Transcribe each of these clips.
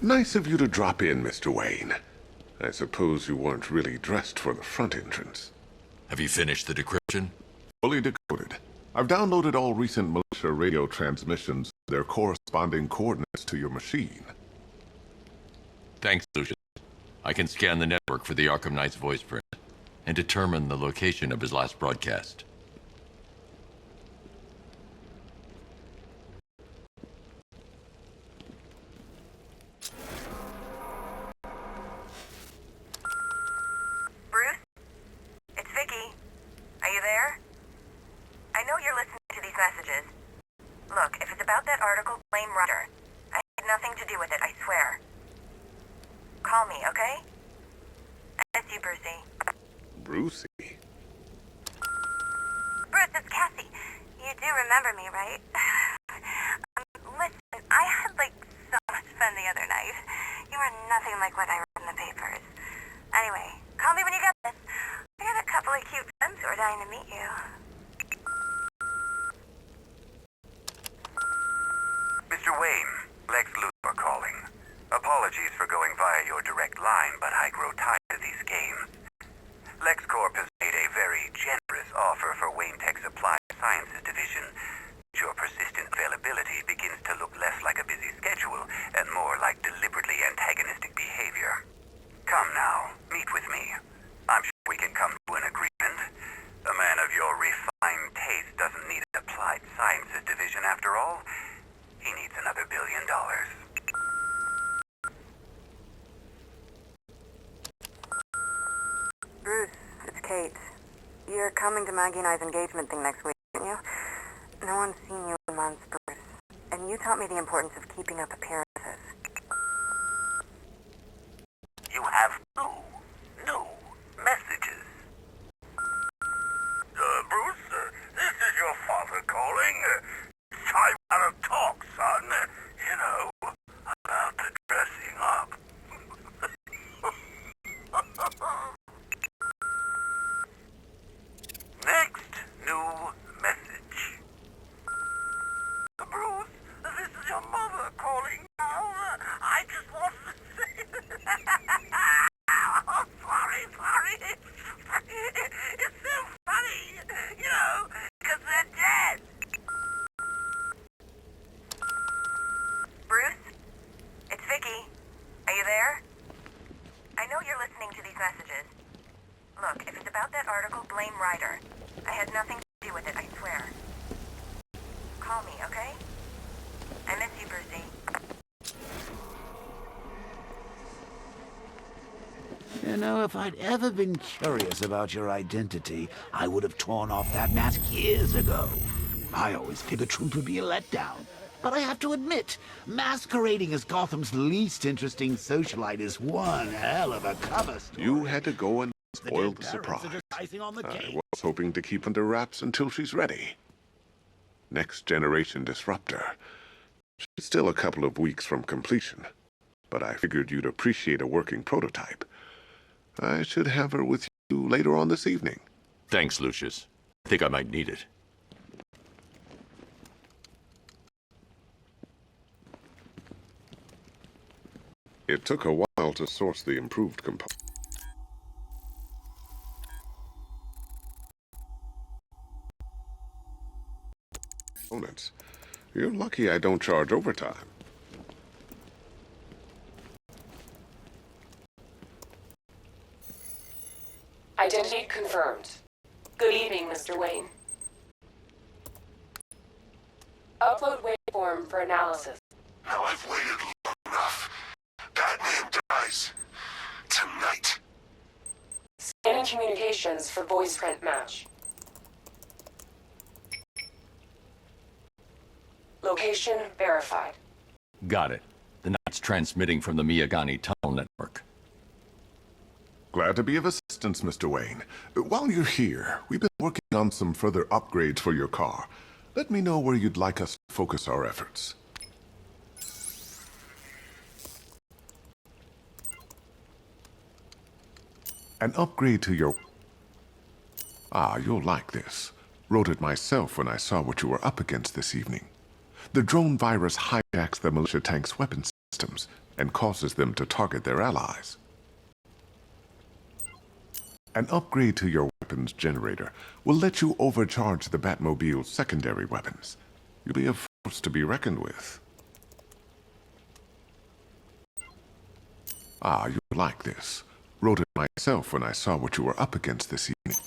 Nice of you to drop in, Mr. Wayne. I suppose you weren't really dressed for the front entrance. Have you finished the decryption? Fully decoded. I've downloaded all recent militia radio transmissions, their corresponding coordinates to your machine. Thanks, Lucius. I can scan the network for the Arkham Knight's voice print and determine the location of his last broadcast. Bruce? It's Vicky. Are you there? I know you're listening to these messages. Look, if it's about that article, blame Ryder. I had nothing to do with it, I swear. Call me, okay? I miss you, Brucey. Brucey? Bruce, it's Cassie. You do remember me, right? Listen, I had, so much fun the other night. You were nothing like what I read in the papers. Anyway, call me when you get this. I got a couple of cute friends who are dying to meet you. Mr. Wayne, Lex Luthor calling. Apologies for going via your direct line, but I grow tired of these games. LexCorp has made a very generous offer for Wayne Tech's Applied Sciences Division. Your persistent availability begins to look less like a busy schedule and more like deliberately antagonistic behavior. Come now, meet with me. I'm sure we can come to an agreement. A man of your refined taste doesn't need an Applied Sciences Division after all. He needs another $1 billion. Bruce, it's Kate. You're coming to Maggie and I's engagement thing next week, aren't you? No one's seen you in months, Bruce. And you taught me the importance of keeping up appearances. You have new messages. Bruce, this is your father calling. Time out of talk, son. You know, about the dressing up. Next, new message. Bruce, this is your mother calling now. I just wanted to say... Oh, sorry. It's so funny, because they're dead. Bruce? It's Vicky. Are you there? I know you're listening to these messages. Look, if it's about that article, blame Ryder. I had nothing to do with it, I swear. Call me, okay? I miss you, Brucey. You know, if I'd ever been curious about your identity, I would have torn off that mask years ago. I always figured the truth would be a letdown. But I have to admit, masquerading as Gotham's least interesting socialite is one hell of a cover story. You had to go and spoil the surprise. I was hoping to keep under wraps until she's ready. Next generation disruptor. She's still a couple of weeks from completion, but I figured you'd appreciate a working prototype. I should have her with you later on this evening. Thanks, Lucius. I think I might need it. It took a while to source the improved components. You're lucky I don't charge overtime. Identity confirmed. Good evening, Mr. Wayne. Upload waveform for analysis. Now I've waited long enough. Batman dies. Tonight. Scanning communications for voice print match. Location verified. Got it. The Knight's transmitting from the Miyagani Tunnel Network. Glad to be of assistance, Mr. Wayne. While you're here, we've been working on some further upgrades for your car. Let me know where you'd like us to focus our efforts. An upgrade to your... Ah, you'll like this. Wrote it myself when I saw what you were up against this evening. The drone virus hijacks the militia tank's weapon systems, and causes them to target their allies. An upgrade to your weapons generator will let you overcharge the Batmobile's secondary weapons. You'll be a force to be reckoned with. Ah, you like this. Wrote it myself when I saw what you were up against this evening.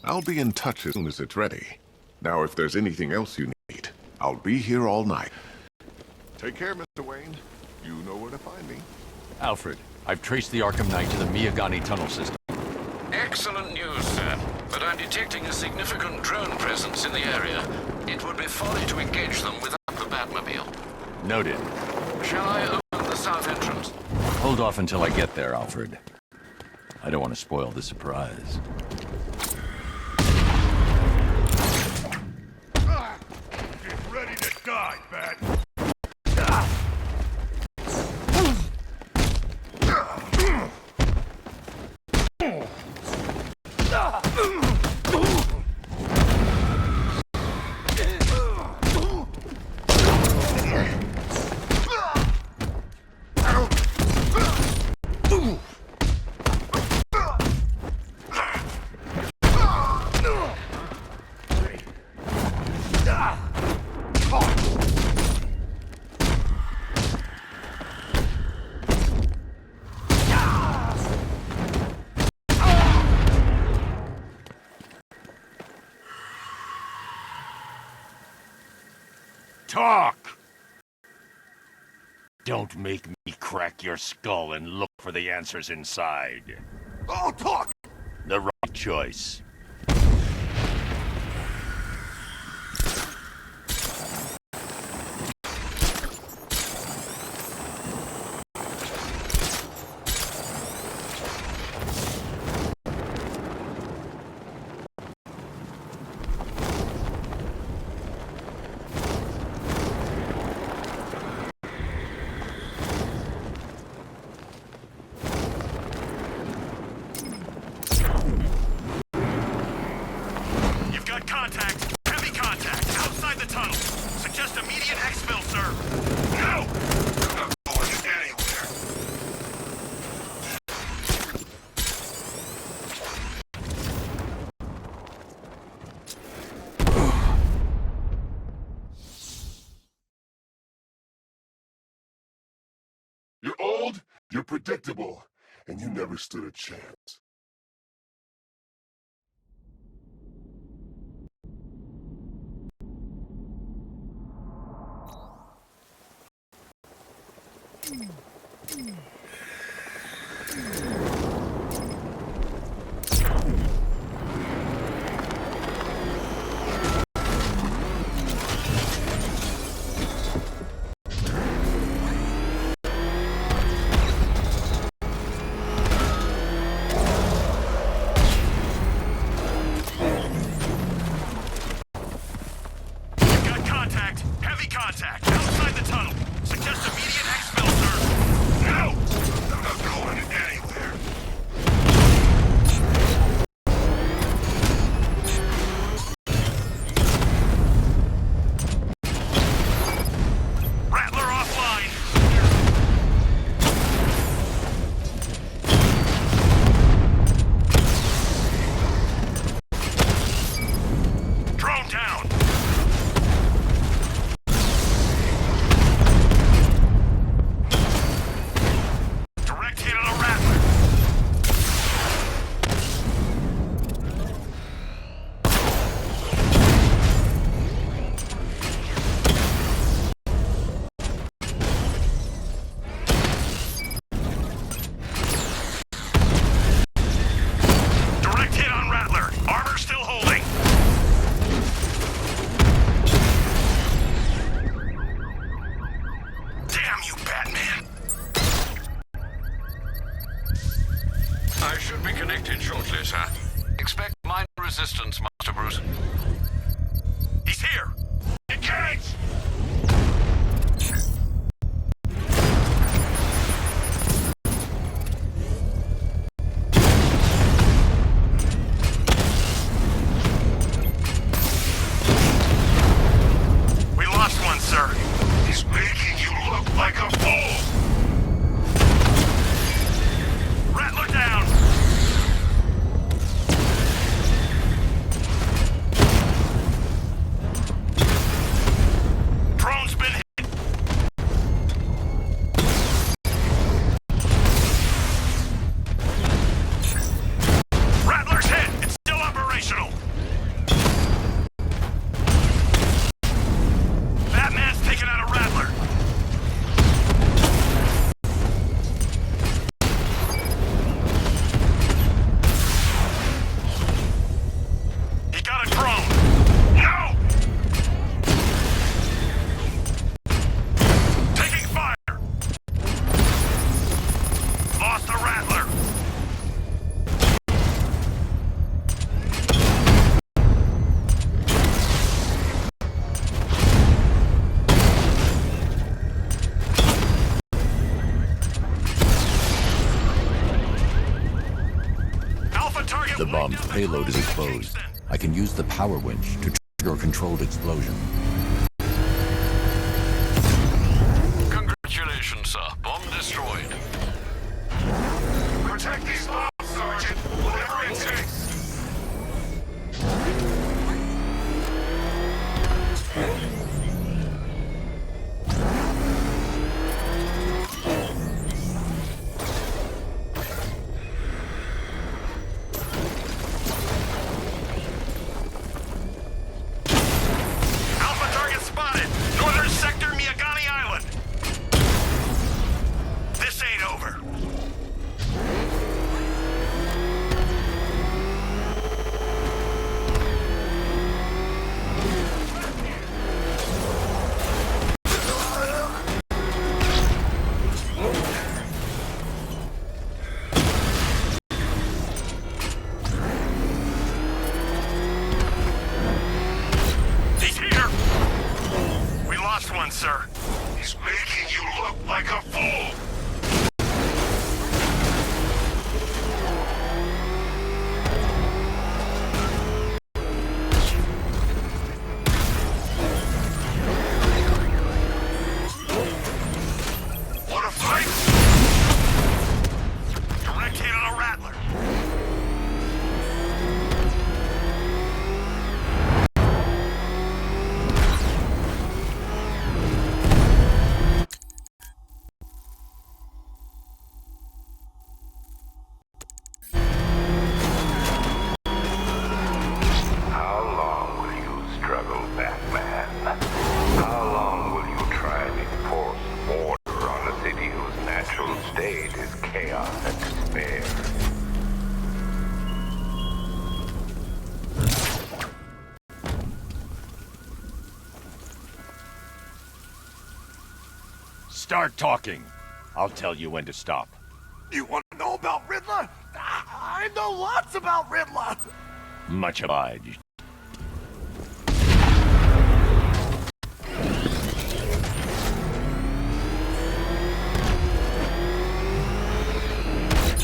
I'll be in touch as soon as it's ready. Now, if there's anything else you need, I'll be here all night. Take care, Mr. Wayne. You know where to find me. Alfred, I've traced the Arkham Knight to the Miyagani tunnel system. Excellent news, sir. But I'm detecting a significant drone presence in the area. It would be folly to engage them without the Batmobile. Noted. Shall I open the south entrance? Hold off until I get there, Alfred. I don't want to spoil the surprise. Get ready to die, Bat! Talk! Don't make me crack your skull and look for the answers inside. I'll talk! The right choice. Contact! Heavy contact! Outside the tunnel! Suggest immediate exfil, sir! No! I'm not going anywhere! You're old, you're predictable, and you never stood a chance. Contact! Heavy contact! Outside the tunnel! Suggest immediate exfil, sir! No! I'm not going anywhere! Rattler offline! Drone down! bomb's payload is exposed, I can use the power winch to trigger a controlled explosion. Congratulations, sir. Bomb destroyed. Protect these bombs, Sergeant! Whatever it takes! Alpha target spotted! Northern sector, Miyagani Island! This ain't over. He's here! We lost one, sir. He's making you look like a fool! Want to fight? Direct hit on a rattler. How long will you struggle, Batman? How long will you try and enforce order on a city whose natural state is chaos and despair? Start talking. I'll tell you when to stop. You want to know about Riddler? I know lots about Riddler! Much obliged.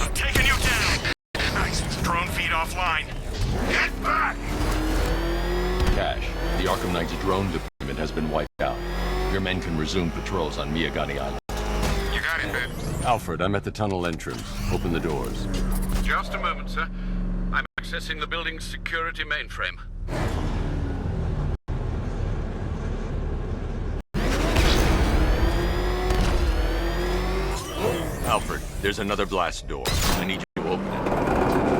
I'm taking you down! Nice. Drone feed offline. Get back! Cash, the Arkham Knight's drone deployment has been wiped out. Your men can resume patrols on Miyagani Island. You got it, Ben. Alfred, I'm at the tunnel entrance. Open the doors. Just a moment, sir. I'm accessing the building's security mainframe. Alfred, there's another blast door. I need you to open it.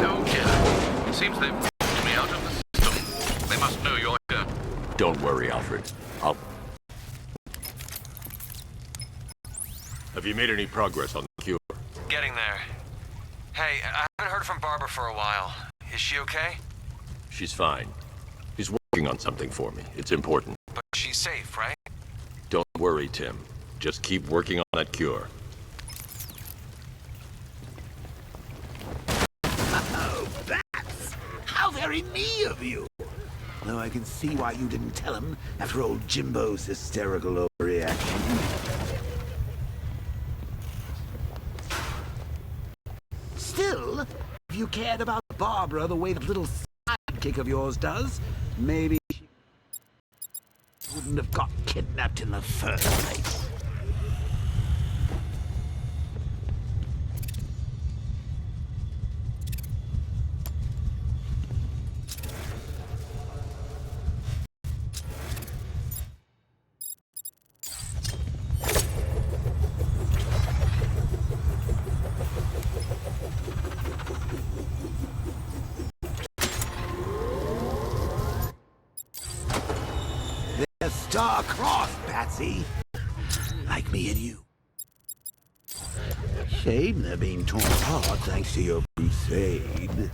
No kidding. Seems they've moved me out of the system. They must know you're here. Don't worry, Alfred. Have you made any progress on the cure? Getting there. Hey, I haven't heard from Barbara for a while. Is she okay? She's fine. She's working on something for me. It's important. But she's safe, right? Don't worry, Tim. Just keep working on that cure. Oh, bats! How very me of you! Though I can see why you didn't tell him after old Jimbo's hysterical overreaction. Still, if you cared about Barbara the way that little sidekick of yours does, maybe she wouldn't have got kidnapped in the first place. Star-crossed, Patsy. Like me and you. Shame they're being torn apart thanks to your crusade.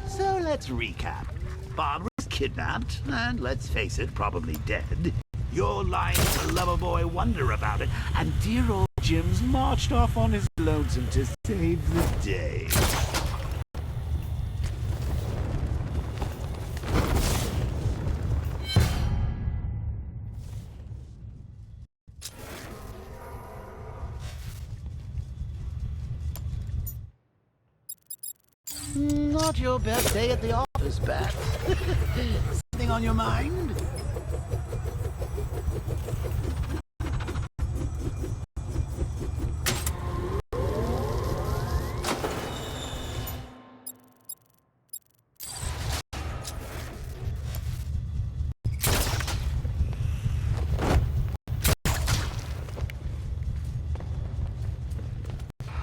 So let's recap. Barbara's kidnapped, and let's face it, probably dead. You're lying to Loverboy Wonder about it, and dear old Jim's marched off on his lonesome to save the day. not your best day at the office, Bat. Something on your mind?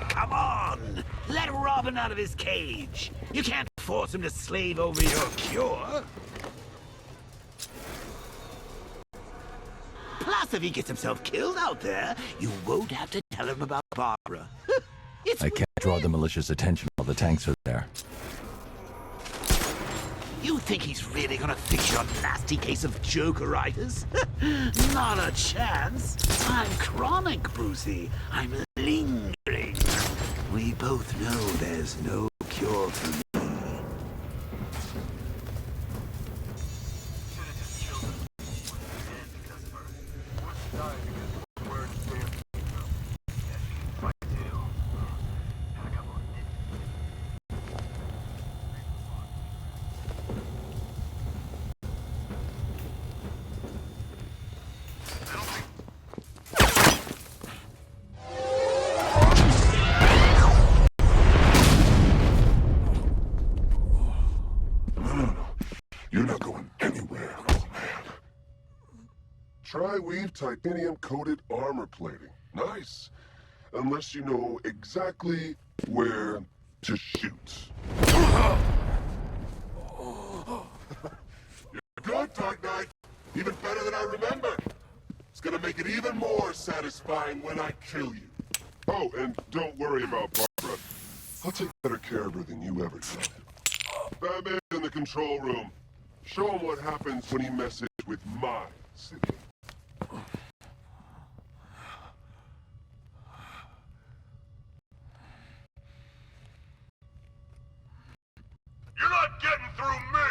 Come on! Let Robin out of his cage! You can't force him to slave over your cure! Plus, if he gets himself killed out there, you won't have to tell him about Barbara. I can't draw the malicious attention while the tanks are there. You think he's really gonna fix your nasty case of jokeritis? Not a chance. I'm chronic, Brucey. I'm lingering. We both know there's no cure for me. You're not going anywhere, old man. Tri-weave titanium-coated armor plating. Nice. Unless you know exactly where to shoot. You're good, Dark Knight. Even better than I remember. It's gonna make it even more satisfying when I kill you. Oh, and don't worry about Barbara. I'll take better care of her than you ever did. Batman's in the control room. Show him what happens when he messes with my city. You're not getting through me!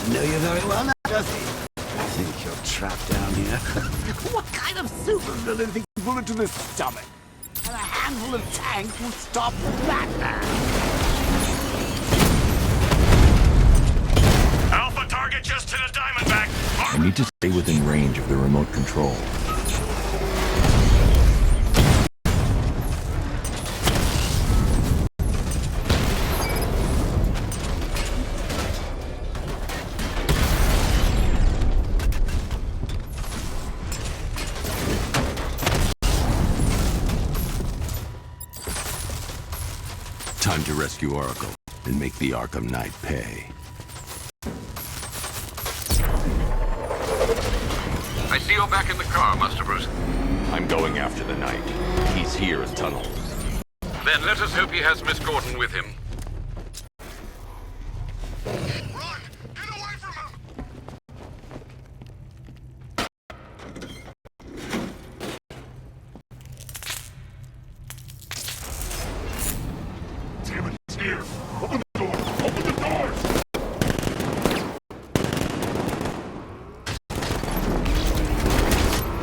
Know you very well now, does he? I think you're trapped down here. What kind of supervillain thinks a bullet to the stomach? And a handful of tanks will stop Batman. Alpha target just to the Diamondback. I need to stay within range of the remote control. rescue Oracle and make the Arkham Knight pay. I see you're back in the car, Master Bruce. I'm going after the Knight. He's here in tunnel. Then let us hope he has Miss Gordon with him. Run! Get away from him! Damn it, it's here! Open the door! Open the doors!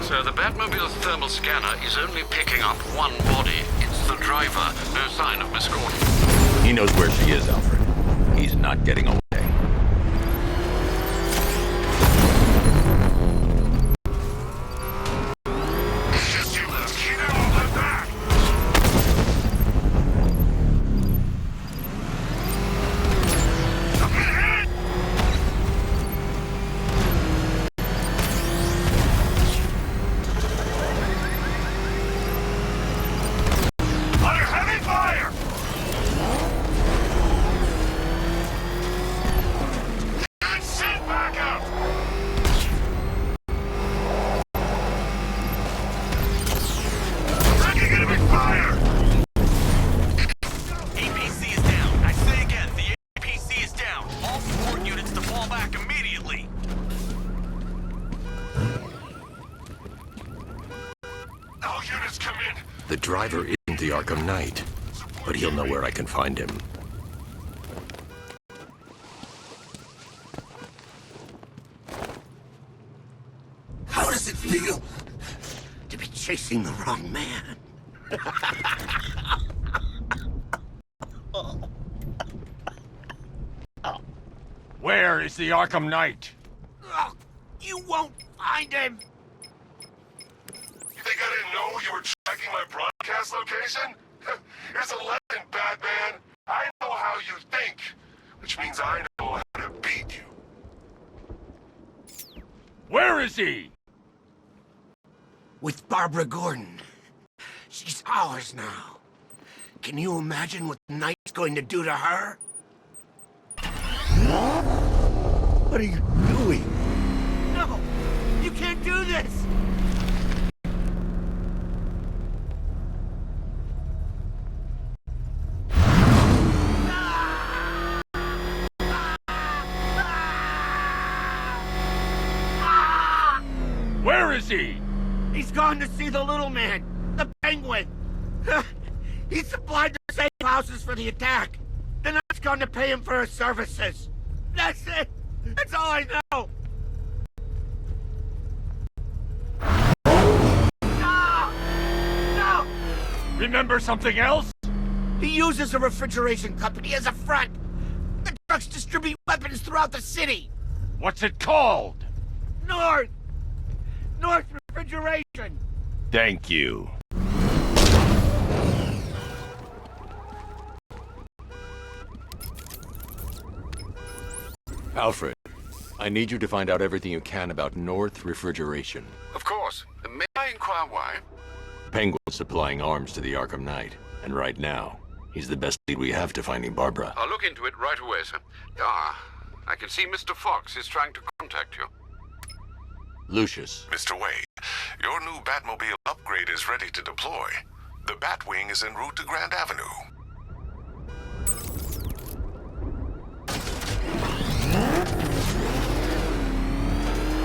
Sir, the Batmobile's thermal scanner is only picking up one body. It's the driver. No sign of Miss Gordon. He knows where she is, Alfred. He's not getting away. Just you left. Keep it all the back! I've been hit! Under heavy fire! Get sent back out! Taking enemy fire! APC is down. I say again, the APC is down. All support units to fall back immediately. All units come in! The driver isn't the Arkham Knight, but he'll know where I can find him. How does it feel to be chasing the wrong man? Where is the Arkham Knight? Oh, you won't find him! You think I didn't know you were tracking my broadcast location? Here's a lesson, Batman. I know how you think, which means I know how to beat you. Where is he? With Barbara Gordon. She's ours now. Can you imagine what the Knight's going to do to her? What are you doing? No! You can't do this! Where is he? He's gone to see the little man, the Penguin. He supplied the safe houses for the attack. The Knight's gone to pay him for his services. That's it. That's all I know. No! No! Remember something else? He uses a refrigeration company as a front. The trucks distribute weapons throughout the city. What's it called? North Refrigeration. Thank you. Alfred, I need you to find out everything you can about North Refrigeration. Of course. May I inquire why? Penguin's supplying arms to the Arkham Knight, and right now, he's the best lead we have to finding Barbara. I'll look into it right away, sir. I can see Mr. Fox is trying to contact you. Lucius. Mr. Wade, your new Batmobile upgrade is ready to deploy. The Batwing is en route to Grand Avenue.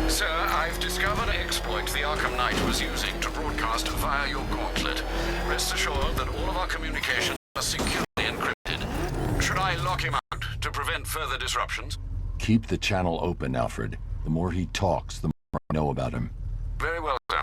Sir, I've discovered an exploit the Arkham Knight was using to broadcast via your gauntlet. Rest assured that all of our communications are securely encrypted. Should I lock him out to prevent further disruptions? Keep the channel open, Alfred. The more he talks, the more I know about him. Very well, sir.